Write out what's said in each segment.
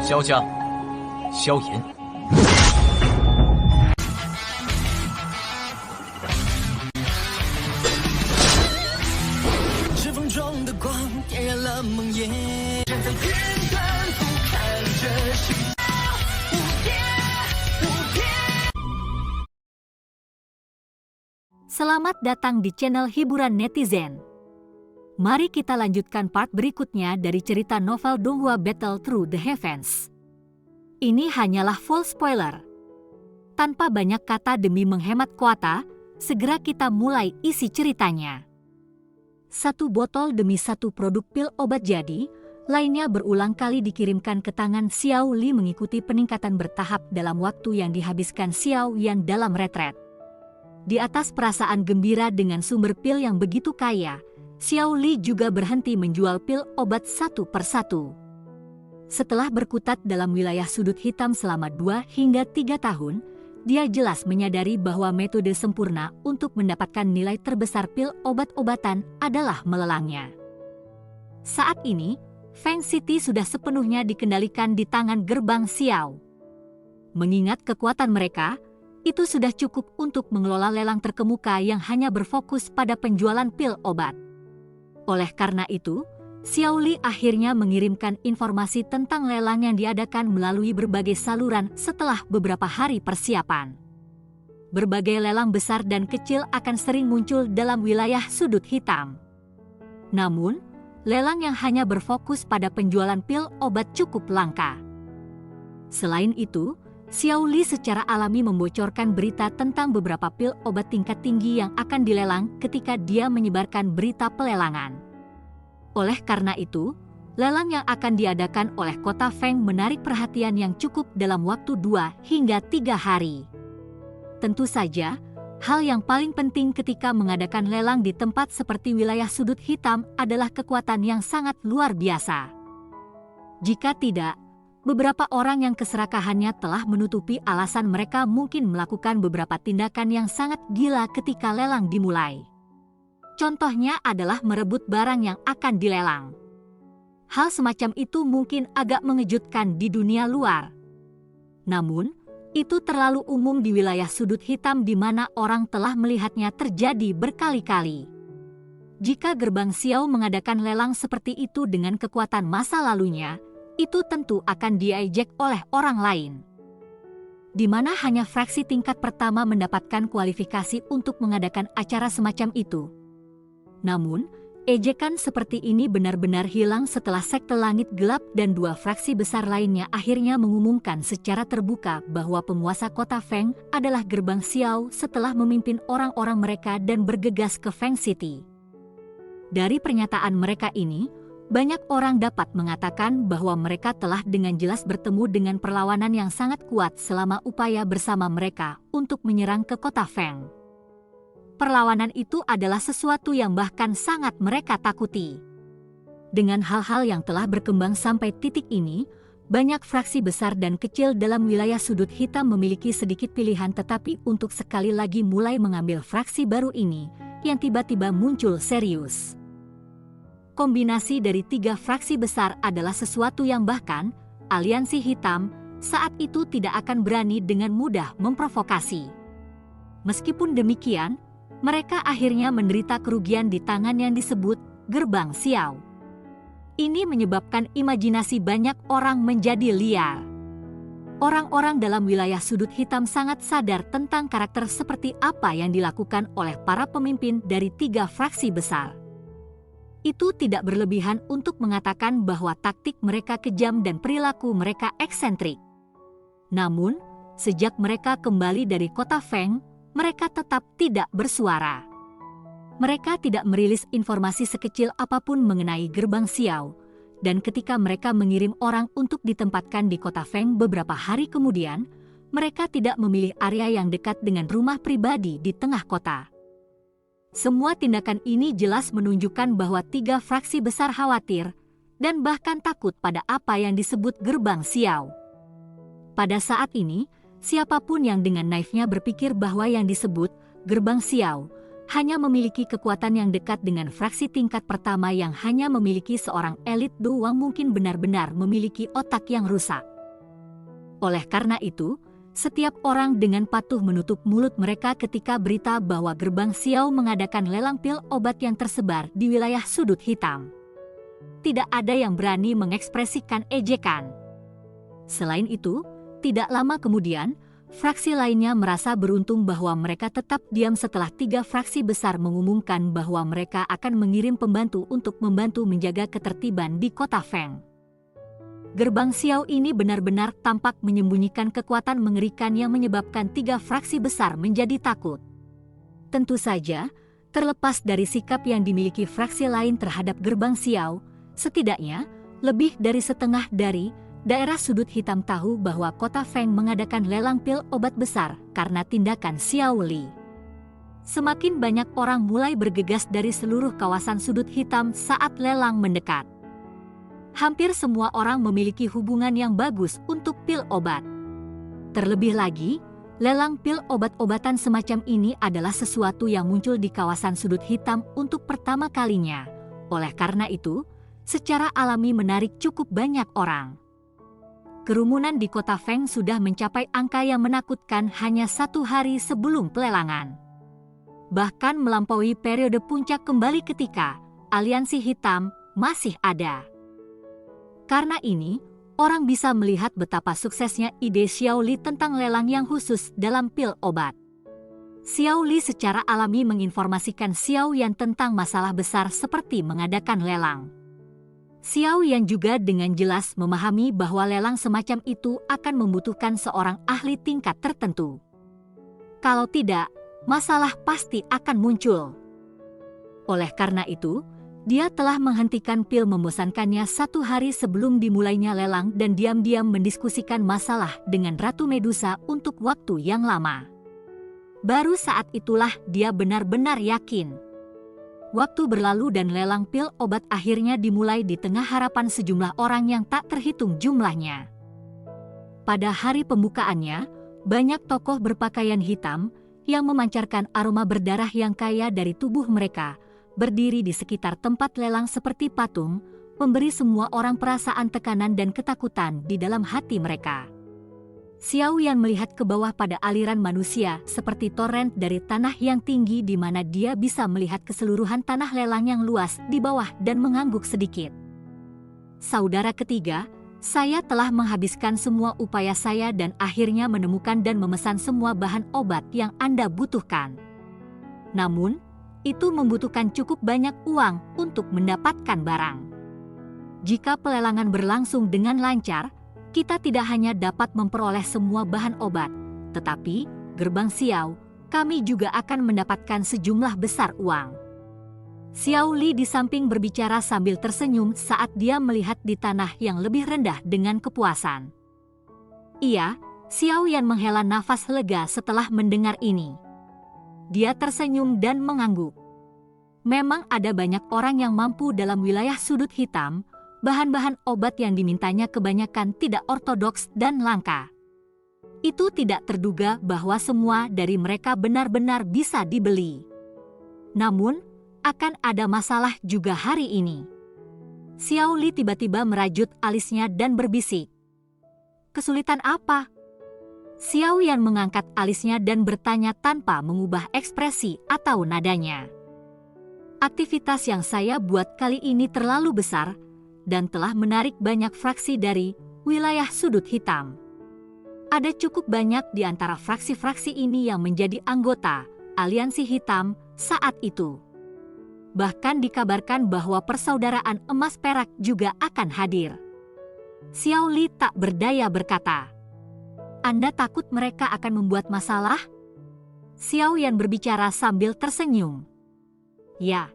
萧家、萧炎。指缝中的光点燃了梦魇，站在天端俯瞰着星无边无边。 Selamat datang di channel hiburan netizen. Mari kita lanjutkan part berikutnya dari cerita novel Donghua Battle Through the Heavens. Ini hanyalah full spoiler. Tanpa banyak kata demi menghemat kuota, segera kita mulai isi ceritanya. Satu botol demi satu produk pil obat jadi, lainnya berulang kali dikirimkan ke tangan Xiao Li mengikuti peningkatan bertahap dalam waktu yang dihabiskan Xiao Yan dalam retret. Di atas perasaan gembira dengan sumber pil yang begitu kaya, Xiao Li juga berhenti menjual pil obat satu persatu. Setelah berkutat dalam wilayah sudut hitam selama 2 hingga 3 tahun, dia jelas menyadari bahwa metode sempurna untuk mendapatkan nilai terbesar pil obat-obatan adalah melelangnya. Saat ini, Feng City sudah sepenuhnya dikendalikan di tangan gerbang Xiao. Mengingat kekuatan mereka, itu sudah cukup untuk mengelola lelang terkemuka yang hanya berfokus pada penjualan pil obat. Oleh karena itu, Xiao Li akhirnya mengirimkan informasi tentang lelang yang diadakan melalui berbagai saluran setelah beberapa hari persiapan. Berbagai lelang besar dan kecil akan sering muncul dalam wilayah sudut hitam. Namun, lelang yang hanya berfokus pada penjualan pil obat cukup langka. Selain itu, Xiao Li secara alami membocorkan berita tentang beberapa pil obat tingkat tinggi yang akan dilelang ketika dia menyebarkan berita pelelangan. Oleh karena itu, lelang yang akan diadakan oleh kota Feng menarik perhatian yang cukup dalam waktu 2 hingga 3 hari. Tentu saja, hal yang paling penting ketika mengadakan lelang di tempat seperti wilayah sudut hitam adalah kekuatan yang sangat luar biasa. Jika tidak, beberapa orang yang keserakahannya telah menutupi alasan mereka mungkin melakukan beberapa tindakan yang sangat gila ketika lelang dimulai. Contohnya adalah merebut barang yang akan dilelang. Hal semacam itu mungkin agak mengejutkan di dunia luar. Namun, itu terlalu umum di wilayah sudut hitam di mana orang telah melihatnya terjadi berkali-kali. Jika gerbang Xiao mengadakan lelang seperti itu dengan kekuatan masa lalunya, itu tentu akan diejek oleh orang lain. Di mana hanya fraksi tingkat pertama mendapatkan kualifikasi untuk mengadakan acara semacam itu. Namun, ejekan seperti ini benar-benar hilang setelah sekte langit gelap dan 2 fraksi besar lainnya akhirnya mengumumkan secara terbuka bahwa penguasa kota Feng adalah gerbang Xiao setelah memimpin orang-orang mereka dan bergegas ke Feng City. Dari pernyataan mereka ini, banyak orang dapat mengatakan bahwa mereka telah dengan jelas bertemu dengan perlawanan yang sangat kuat selama upaya bersama mereka untuk menyerang ke kota Feng. Perlawanan itu adalah sesuatu yang bahkan sangat mereka takuti. Dengan hal-hal yang telah berkembang sampai titik ini, banyak fraksi besar dan kecil dalam wilayah sudut hitam memiliki sedikit pilihan tetapi untuk sekali lagi mulai mengambil fraksi baru ini, yang tiba-tiba muncul serius. Kombinasi dari 3 fraksi besar adalah sesuatu yang bahkan aliansi hitam saat itu tidak akan berani dengan mudah memprovokasi. Meskipun demikian, mereka akhirnya menderita kerugian di tangan yang disebut gerbang Xiao. Ini menyebabkan imajinasi banyak orang menjadi liar. Orang-orang dalam wilayah sudut hitam sangat sadar tentang karakter seperti apa yang dilakukan oleh para pemimpin dari 3 fraksi besar. Itu tidak berlebihan untuk mengatakan bahwa taktik mereka kejam dan perilaku mereka eksentrik. Namun, sejak mereka kembali dari kota Feng, mereka tetap tidak bersuara. Mereka tidak merilis informasi sekecil apapun mengenai gerbang Xiao, dan ketika mereka mengirim orang untuk ditempatkan di kota Feng beberapa hari kemudian, mereka tidak memilih area yang dekat dengan rumah pribadi di tengah kota. Semua tindakan ini jelas menunjukkan bahwa 3 fraksi besar khawatir dan bahkan takut pada apa yang disebut gerbang Xiao. Pada saat ini, siapapun yang dengan naifnya berpikir bahwa yang disebut gerbang Xiao hanya memiliki kekuatan yang dekat dengan fraksi tingkat pertama yang hanya memiliki seorang elit doang mungkin benar-benar memiliki otak yang rusak. Oleh karena itu, setiap orang dengan patuh menutup mulut mereka ketika berita bahwa Gerbang Xiao mengadakan lelang pil obat yang tersebar di wilayah sudut hitam. Tidak ada yang berani mengekspresikan ejekan. Selain itu, tidak lama kemudian, fraksi lainnya merasa beruntung bahwa mereka tetap diam setelah 3 fraksi besar mengumumkan bahwa mereka akan mengirim pembantu untuk membantu menjaga ketertiban di kota Feng. Gerbang Xiao ini benar-benar tampak menyembunyikan kekuatan mengerikan yang menyebabkan 3 fraksi besar menjadi takut. Tentu saja, terlepas dari sikap yang dimiliki fraksi lain terhadap Gerbang Xiao, setidaknya lebih dari setengah dari daerah sudut hitam tahu bahwa kota Feng mengadakan lelang pil obat besar karena tindakan Xiao Li. Semakin banyak orang mulai bergegas dari seluruh kawasan sudut hitam saat lelang mendekat. Hampir semua orang memiliki hubungan yang bagus untuk pil obat. Terlebih lagi, lelang pil obat-obatan semacam ini adalah sesuatu yang muncul di kawasan sudut hitam untuk pertama kalinya. Oleh karena itu, secara alami menarik cukup banyak orang. Kerumunan di kota Feng sudah mencapai angka yang menakutkan hanya 1 hari sebelum pelelangan. Bahkan melampaui periode puncak kembali ketika aliansi hitam masih ada. Karena ini, orang bisa melihat betapa suksesnya ide Xiao Li tentang lelang yang khusus dalam pil obat. Xiao Li secara alami menginformasikan Xiao Yan tentang masalah besar seperti mengadakan lelang. Xiao Yan juga dengan jelas memahami bahwa lelang semacam itu akan membutuhkan seorang ahli tingkat tertentu. Kalau tidak, masalah pasti akan muncul. Oleh karena itu, dia telah menghentikan pil membosankannya 1 hari sebelum dimulainya lelang dan diam-diam mendiskusikan masalah dengan Ratu Medusa untuk waktu yang lama. Baru saat itulah dia benar-benar yakin. Waktu berlalu dan lelang pil obat akhirnya dimulai di tengah harapan sejumlah orang yang tak terhitung jumlahnya. Pada hari pembukaannya, banyak tokoh berpakaian hitam yang memancarkan aroma berdarah yang kaya dari tubuh mereka berdiri di sekitar tempat lelang seperti patung, memberi semua orang perasaan tekanan dan ketakutan di dalam hati mereka. Xiao Yan melihat ke bawah pada aliran manusia seperti torrent dari tanah yang tinggi di mana dia bisa melihat keseluruhan tanah lelang yang luas di bawah dan mengangguk sedikit. Saudara ketiga, saya telah menghabiskan semua upaya saya dan akhirnya menemukan dan memesan semua bahan obat yang Anda butuhkan. Namun, itu membutuhkan cukup banyak uang untuk mendapatkan barang. Jika pelelangan berlangsung dengan lancar, kita tidak hanya dapat memperoleh semua bahan obat, tetapi Gerbang Xiao, kami juga akan mendapatkan sejumlah besar uang. Xiao Li di samping berbicara sambil tersenyum saat dia melihat di tanah yang lebih rendah dengan kepuasan. Iya, Xiao Yan menghela nafas lega setelah mendengar ini. Dia tersenyum dan mengangguk. Memang ada banyak orang yang mampu dalam wilayah sudut hitam, bahan-bahan obat yang dimintanya kebanyakan tidak ortodoks dan langka. Itu tidak terduga bahwa semua dari mereka benar-benar bisa dibeli. Namun, akan ada masalah juga hari ini. Xiao Li tiba-tiba merajut alisnya dan berbisik. Kesulitan apa? Xiao Yan mengangkat alisnya dan bertanya tanpa mengubah ekspresi atau nadanya. Aktivitas yang saya buat kali ini terlalu besar dan telah menarik banyak fraksi dari wilayah sudut hitam. Ada cukup banyak di antara fraksi-fraksi ini yang menjadi anggota aliansi hitam saat itu. Bahkan dikabarkan bahwa persaudaraan emas perak juga akan hadir. Xiao Li tak berdaya berkata, "Anda takut mereka akan membuat masalah?" Xiao Yan berbicara sambil tersenyum. Ya,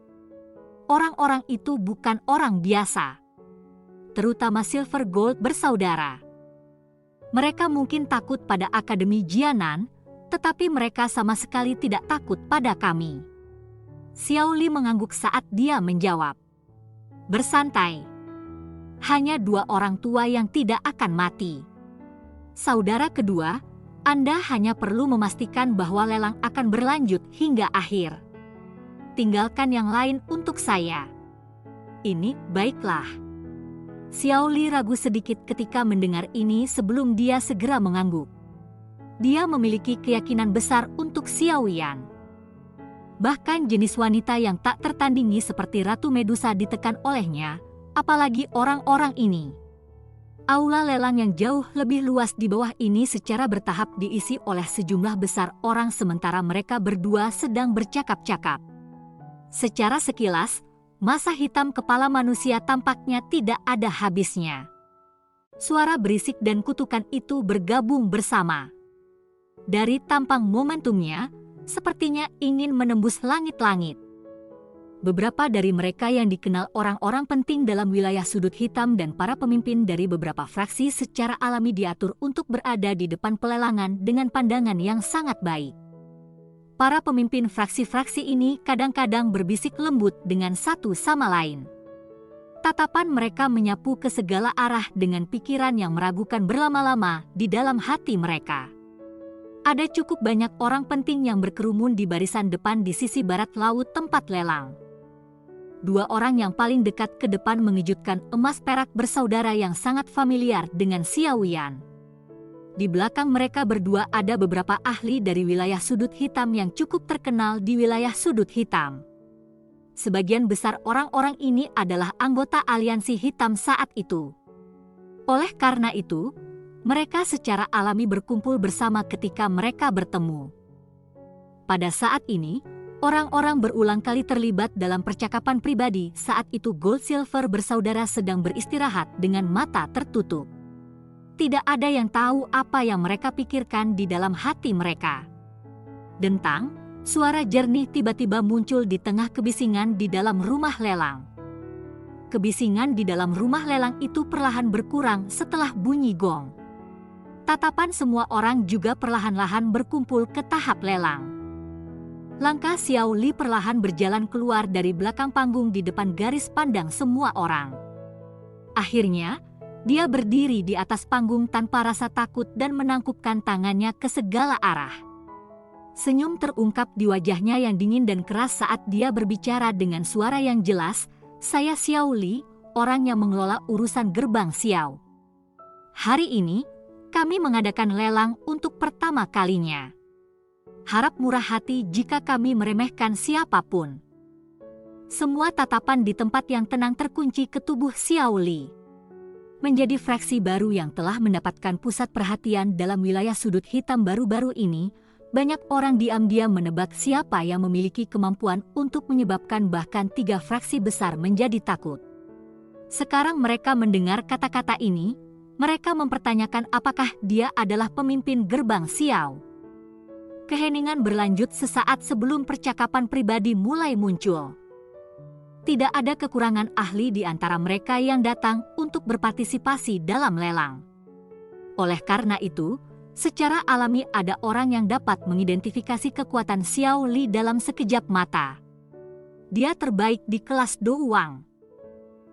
orang-orang itu bukan orang biasa. Terutama Silver Gold bersaudara. Mereka mungkin takut pada Akademi Jianan, tetapi mereka sama sekali tidak takut pada kami. Xiao Li mengangguk saat dia menjawab. Bersantai. Hanya 2 orang tua yang tidak akan mati. Saudara kedua, Anda hanya perlu memastikan bahwa lelang akan berlanjut hingga akhir. Tinggalkan yang lain untuk saya. Ini baiklah. Xiao Li ragu sedikit ketika mendengar ini sebelum dia segera mengangguk. Dia memiliki keyakinan besar untuk Xiao Yan. Bahkan jenis wanita yang tak tertandingi seperti Ratu Medusa ditekan olehnya, apalagi orang-orang ini. Aula lelang yang jauh lebih luas di bawah ini secara bertahap diisi oleh sejumlah besar orang sementara mereka berdua sedang bercakap-cakap. Secara sekilas, masa hitam kepala manusia tampaknya tidak ada habisnya. Suara berisik dan kutukan itu bergabung bersama. Dari tampang momentumnya, sepertinya ingin menembus langit-langit. Beberapa dari mereka yang dikenal orang-orang penting dalam wilayah sudut hitam dan para pemimpin dari beberapa fraksi secara alami diatur untuk berada di depan pelelangan dengan pandangan yang sangat baik. Para pemimpin fraksi-fraksi ini kadang-kadang berbisik lembut dengan satu sama lain. Tatapan mereka menyapu ke segala arah dengan pikiran yang meragukan berlama-lama di dalam hati mereka. Ada cukup banyak orang penting yang berkerumun di barisan depan di sisi barat laut tempat lelang. Dua orang yang paling dekat ke depan mengejutkan emas perak bersaudara yang sangat familiar dengan Xiao Yan. Di belakang mereka berdua ada beberapa ahli dari wilayah sudut hitam yang cukup terkenal di wilayah sudut hitam. Sebagian besar orang-orang ini adalah anggota aliansi hitam saat itu. Oleh karena itu, mereka secara alami berkumpul bersama ketika mereka bertemu. Pada saat ini, orang-orang berulang kali terlibat dalam percakapan pribadi saat itu Gold Silver bersaudara sedang beristirahat dengan mata tertutup. Tidak ada yang tahu apa yang mereka pikirkan di dalam hati mereka. Dentang, suara jernih tiba-tiba muncul di tengah kebisingan di dalam rumah lelang. Kebisingan di dalam rumah lelang itu perlahan berkurang setelah bunyi gong. Tatapan semua orang juga perlahan-lahan berkumpul ke tahap lelang. Langkah Xiao Li perlahan berjalan keluar dari belakang panggung di depan garis pandang semua orang. Akhirnya, dia berdiri di atas panggung tanpa rasa takut dan menangkupkan tangannya ke segala arah. Senyum terungkap di wajahnya yang dingin dan keras saat dia berbicara dengan suara yang jelas, "Saya Xiao Li, orang yang mengelola urusan gerbang Xiao. Hari ini, kami mengadakan lelang untuk pertama kalinya. Harap murah hati jika kami meremehkan siapapun." Semua tatapan di tempat yang tenang terkunci ke tubuh Xiao Li. Menjadi fraksi baru yang telah mendapatkan pusat perhatian dalam wilayah sudut hitam baru-baru ini, banyak orang diam-diam menebak siapa yang memiliki kemampuan untuk menyebabkan bahkan 3 fraksi besar menjadi takut. Sekarang mereka mendengar kata-kata ini, mereka mempertanyakan apakah dia adalah pemimpin gerbang Xiao. Keheningan berlanjut sesaat sebelum percakapan pribadi mulai muncul. Tidak ada kekurangan ahli di antara mereka yang datang untuk berpartisipasi dalam lelang. Oleh karena itu, secara alami ada orang yang dapat mengidentifikasi kekuatan Xiao Li dalam sekejap mata. Dia terbaik di kelas Douwang.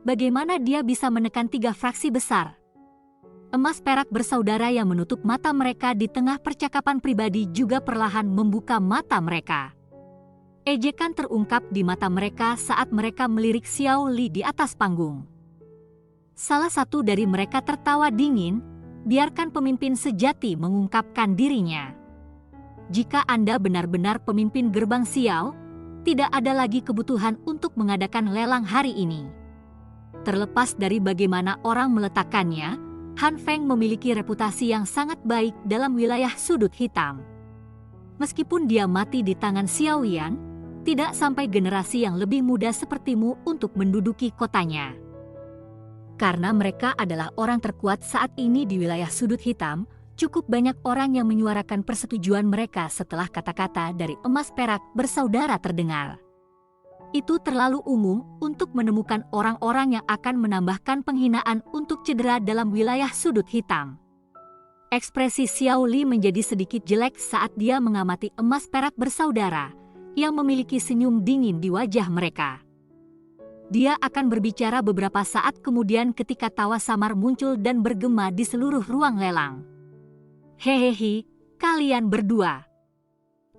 Bagaimana dia bisa menekan 3 fraksi besar? Emas perak bersaudara yang menutup mata mereka di tengah percakapan pribadi juga perlahan membuka mata mereka. Ejekan terungkap di mata mereka saat mereka melirik Xiao Li di atas panggung. Salah satu dari mereka tertawa dingin, biarkan pemimpin sejati mengungkapkan dirinya. Jika Anda benar-benar pemimpin gerbang Xiao, tidak ada lagi kebutuhan untuk mengadakan lelang hari ini. Terlepas dari bagaimana orang meletakkannya, Han Feng memiliki reputasi yang sangat baik dalam wilayah sudut hitam. Meskipun dia mati di tangan Xiao Yan, tidak sampai generasi yang lebih muda sepertimu untuk menduduki kotanya. Karena mereka adalah orang terkuat saat ini di wilayah sudut hitam, cukup banyak orang yang menyuarakan persetujuan mereka setelah kata-kata dari emas perak bersaudara terdengar. Itu terlalu umum untuk menemukan orang-orang yang akan menambahkan penghinaan untuk cedera dalam wilayah sudut hitam. Ekspresi Xiao Li menjadi sedikit jelek saat dia mengamati emas perak bersaudara yang memiliki senyum dingin di wajah mereka. Dia akan berbicara beberapa saat kemudian ketika tawa samar muncul dan bergema di seluruh ruang lelang. "Hehehe, kalian berdua.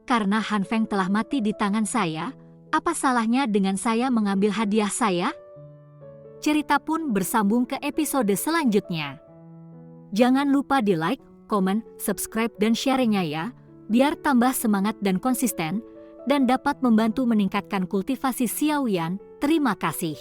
Karena Han Feng telah mati di tangan saya, apa salahnya dengan saya mengambil hadiah saya?" cerita pun bersambung ke episode selanjutnya. Jangan lupa di like, komen, subscribe, dan share-nya ya, biar tambah semangat dan konsisten, dan dapat membantu meningkatkan kultivasi Xiaoyan. Terima kasih.